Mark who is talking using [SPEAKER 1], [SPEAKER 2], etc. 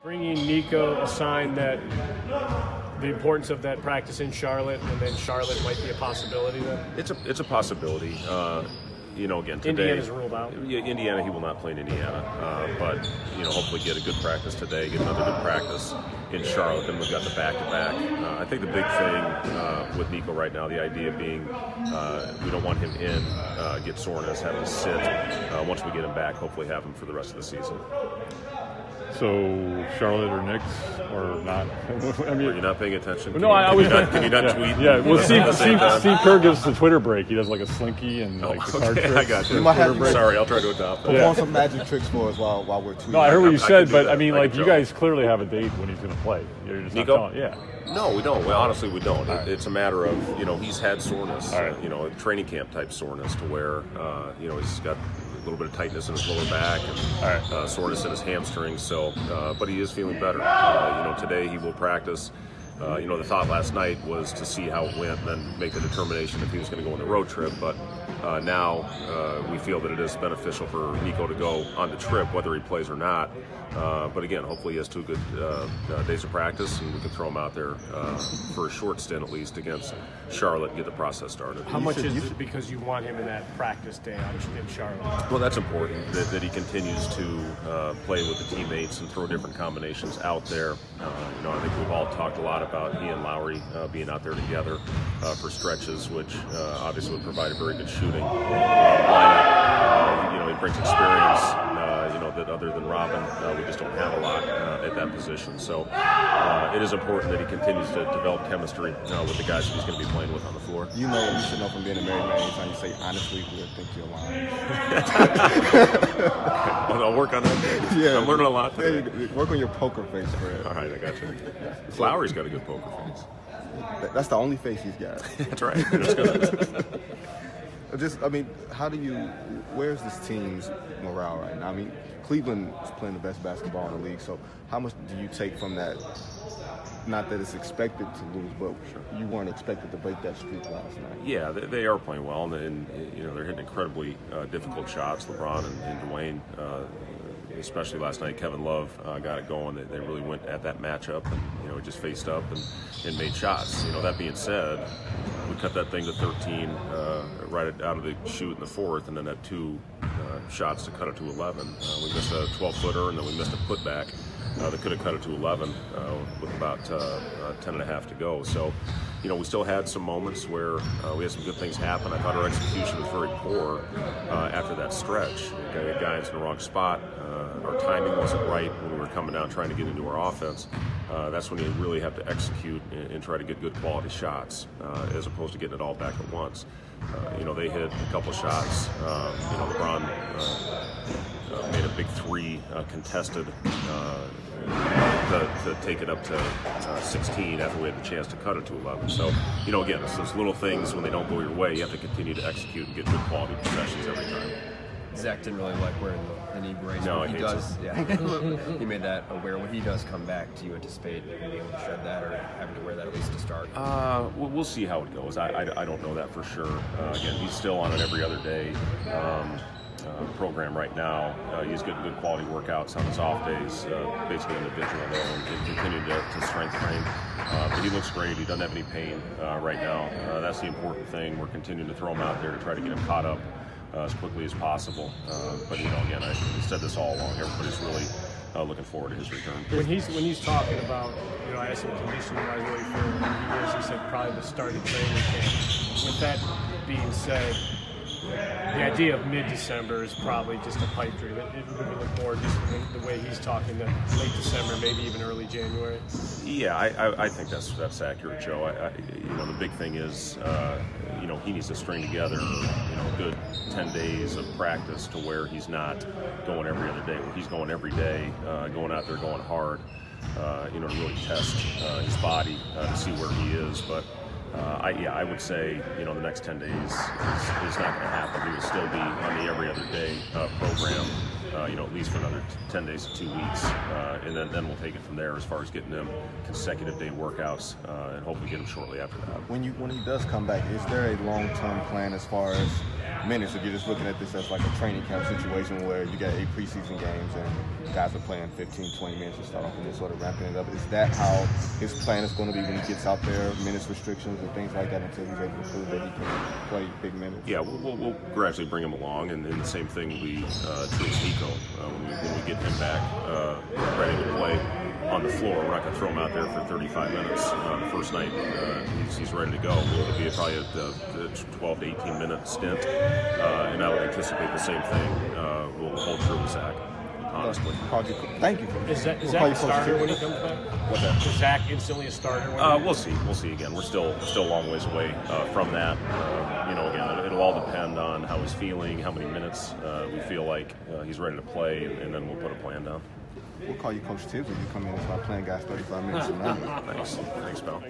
[SPEAKER 1] Bringing Nico a sign that the importance of that practice in Charlotte, and then Charlotte might be a possibility then?
[SPEAKER 2] It's a possibility. Again, today
[SPEAKER 1] Indiana's ruled out.
[SPEAKER 2] Yeah, Indiana, he will not play in Indiana, but hopefully get a good practice today, get another good practice in Charlotte. Then we've got the back-to-back. I think the big thing with Nico right now, the idea being we don't want him in, get soreness, have to sit. Once we get him back, hopefully have him for the rest of the season.
[SPEAKER 3] So Charlotte or Knicks or not?
[SPEAKER 2] I mean, are you not paying attention?
[SPEAKER 3] No, I always.
[SPEAKER 2] Can you not tweet?
[SPEAKER 3] Yeah, well, Steve Kerr gives the Twitter break. He does like a slinky and the card tricks.
[SPEAKER 2] I got you. Sorry, I'll try to adopt that.
[SPEAKER 4] Perform some magic tricks for us while we're tweeting.
[SPEAKER 3] No, I heard what you said, but I mean, like, you guys clearly have a date when he's going to play. You're just
[SPEAKER 2] Nico?
[SPEAKER 3] not telling. Yeah.
[SPEAKER 2] No, we don't. Well, honestly, we don't.
[SPEAKER 3] Right.
[SPEAKER 2] It's a matter of, he's had soreness,
[SPEAKER 3] Right.
[SPEAKER 2] Training camp type soreness to where, he's got a little bit of tightness in his lower back and
[SPEAKER 3] Right.
[SPEAKER 2] soreness in his hamstrings. So, but he is feeling better. Today he will practice. The thought last night was to see how it went and then make the determination if he was going to go on the road trip. But now we feel that it is beneficial for Nico to go on the trip, whether he plays or not. But again, hopefully he has 2 good days of practice, and we can throw him out there for a short stint at least against Charlotte and get the process started.
[SPEAKER 1] How much is it because you want him in that practice day in Charlotte?
[SPEAKER 2] Well, that's important that he continues to play with the teammates and throw different combinations out there. I think we've all talked a lot about he and Lowry being out there together for stretches, which obviously would provide a very good shooting lineup. He brings experience, that other than Robin, we just don't have a lot at that position. So it is important that he continues to develop chemistry with the guys that he's going to be playing with on the floor.
[SPEAKER 4] You should know from being a married man, anytime you say honestly, we would think you're lying.
[SPEAKER 2] I'll work on that.
[SPEAKER 4] Yeah,
[SPEAKER 2] I'm learning a lot today.
[SPEAKER 4] Hey, work on your poker face, Fred.
[SPEAKER 2] All right, I got you. Lowry's got a good poker face.
[SPEAKER 4] That's the only face he's got.
[SPEAKER 2] That's right. That's good.
[SPEAKER 4] Where's this team's morale right now? I mean, Cleveland is playing the best basketball in the league, so how much do you take from that? Not that it's expected to lose, but you weren't expected to break that streak last night.
[SPEAKER 2] Yeah, they are playing well, and they're hitting incredibly difficult shots. LeBron and Dwayne, especially last night, Kevin Love got it going. They really went at that matchup and just faced up and made shots. That being said, we cut that thing to 13 right out of the shoot in the fourth, and then had 2 shots to cut it to 11. We missed a 12-footer, and then we missed a putback that could have cut it to 11 with about 10 and a half to go. So, we still had some moments where we had some good things happen. I thought our execution was very poor after that stretch. We got guys in the wrong spot. Our timing wasn't right when we were coming down trying to get into our offense. That's when you really have to execute and try to get good quality shots as opposed to getting it all back at once. They hit a couple shots. LeBron made a big 3 contested to take it up to 16 after we had the chance to cut it to 11. So, again, it's those little things when they don't go your way, you have to continue to execute and get good quality possessions every time.
[SPEAKER 5] Zach didn't really like wearing the knee brace.
[SPEAKER 2] No,
[SPEAKER 5] when
[SPEAKER 2] he
[SPEAKER 5] does. Yeah, he made that aware. When he does come back, do you anticipate being able to shred that or having to wear that at least to start?
[SPEAKER 2] We'll see how it goes. I don't know that for sure. Again, he's still on an every other day program right now. He's getting good quality workouts on his off days, basically individual and continue to strength train. But he looks great. He doesn't have any pain right now. That's the important thing. We're continuing to throw him out there to try to get him caught up as quickly as possible. But again, I said this all along. Everybody's really looking forward to his return.
[SPEAKER 1] When he's talking about, I asked him conditioning-wise where he feels. He said probably the start of training camp. With that being said, the idea of mid-December is probably just a pipe dream. It would look more just the way he's talking to late December, maybe even early January.
[SPEAKER 2] Yeah, I think that's accurate, Joe. The big thing is, he needs to string together, a good 10 days of practice to where he's not going every other day, where he's going every day, going out there, going hard, to really test his body to see where he is. But I would say, the next 10 days is not going to happen. He will still be on the every other day program, at least for another 10 days to 2 weeks. And then we'll take it from there as far as getting him consecutive day workouts and hopefully get him shortly after that.
[SPEAKER 4] When he does come back, is there a long-term plan as far as minutes, if you're just looking at this as like a training camp situation where you got 8 preseason games and guys are playing 15, 20 minutes to start off and then sort of ramping it up, is that how his plan is going to be when he gets out there, minutes restrictions and things like that, until he's able to prove that he can play big minutes?
[SPEAKER 2] Yeah, we'll gradually bring him along, and the same thing we treat Nico when we get him back ready to play on the floor. We're not going to throw him out there for 35 minutes the first night. He's ready to go. It'll be probably a 12 to 18 minute stint, and I would anticipate the same thing will hold true with Zach. Honestly,
[SPEAKER 4] thank you.
[SPEAKER 1] Is Zach a starter when he comes back?
[SPEAKER 2] What's that?
[SPEAKER 1] Is Zach instantly a starter? When
[SPEAKER 2] We'll see. We'll see. Again, we're still a long ways away from that. Again, it'll all depend on how he's feeling, how many minutes we feel like he's ready to play, and then we'll put a plan down.
[SPEAKER 4] We'll call you Coach Tibbs when you come in and start playing guys 35 minutes a night.
[SPEAKER 2] Thanks, pal.